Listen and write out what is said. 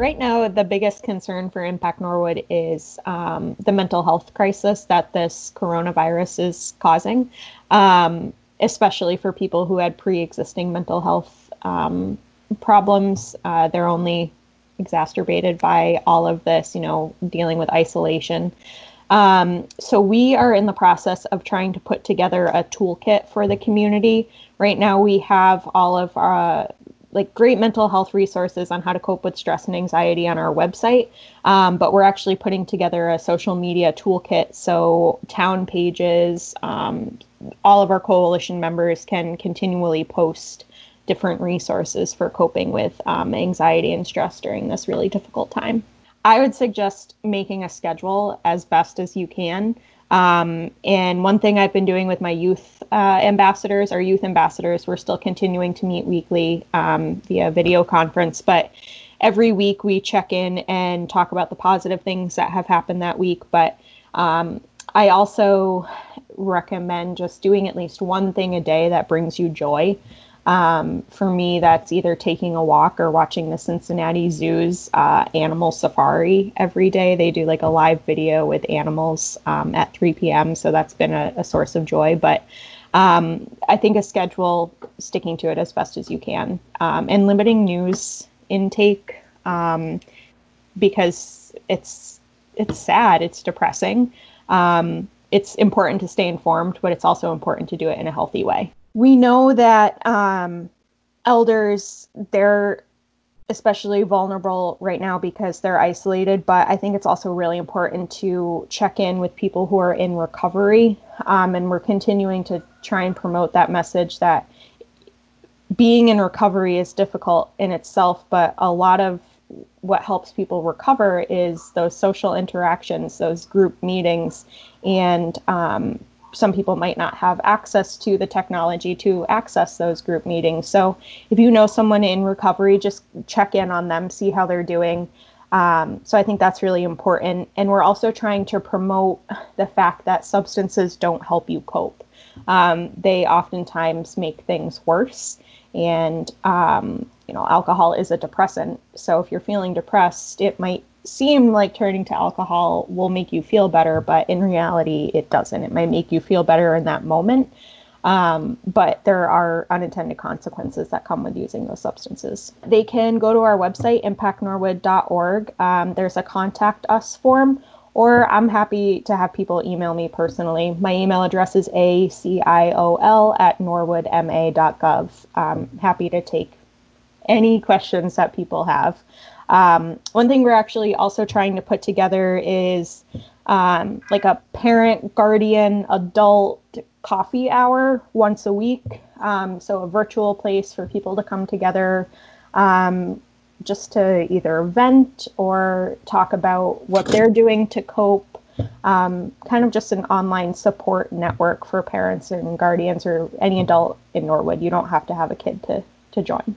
Right now, the biggest concern for Impact Norwood is the mental health crisis that this coronavirus is causing, especially for people who had pre-existing mental health problems. They're only exacerbated by all of this, dealing with isolation. So we are in the process of trying to put together a toolkit for the community. Right now, we have all of our great mental health resources on how to cope with stress and anxiety on our website. But we're actually putting together a social media toolkit. So town pages, all of our coalition members can continually post different resources for coping with anxiety and stress during this really difficult time. I would suggest making a schedule as best as you can. And one thing I've been doing with my youth ambassadors, we're still continuing to meet weekly via video conference, but every week we check in and talk about the positive things that have happened that week. But I also recommend just doing at least one thing a day that brings you joy. For me, that's either taking a walk or watching the Cincinnati Zoo's animal safari every day. They do a live video with animals at 3 p.m. So that's been a source of joy. But I think a schedule, sticking to it as best as you can, and limiting news intake because it's sad, it's depressing. It's important to stay informed, but it's also important to do it in a healthy way. We know that elders, they're especially vulnerable right now because they're isolated, but I think it's also really important to check in with people who are in recovery. And we're continuing to try and promote that message that being in recovery is difficult in itself, but a lot of what helps people recover is those social interactions, those group meetings, and some people might not have access to the technology to access those group meetings. So if you know someone in recovery, just check in on them, see how they're doing. So I think that's really important. And we're also trying to promote the fact that substances don't help you cope. They oftentimes make things worse. And, alcohol is a depressant. So if you're feeling depressed, it might seem like turning to alcohol will make you feel better, but in reality, it doesn't. It might make you feel better in that moment, but there are unintended consequences that come with using those substances. They can go to our website, impactnorwood.org. There's a contact us form, or I'm happy to have people email me personally. My email address is aciol@norwoodma.gov. I'm happy to take any questions that people have. One thing we're actually also trying to put together is a parent, guardian, adult coffee hour once a week. So a virtual place for people to come together just to either vent or talk about what they're doing to cope. Kind of just an online support network for parents and guardians or any adult in Norwood. You don't have to have a kid to join.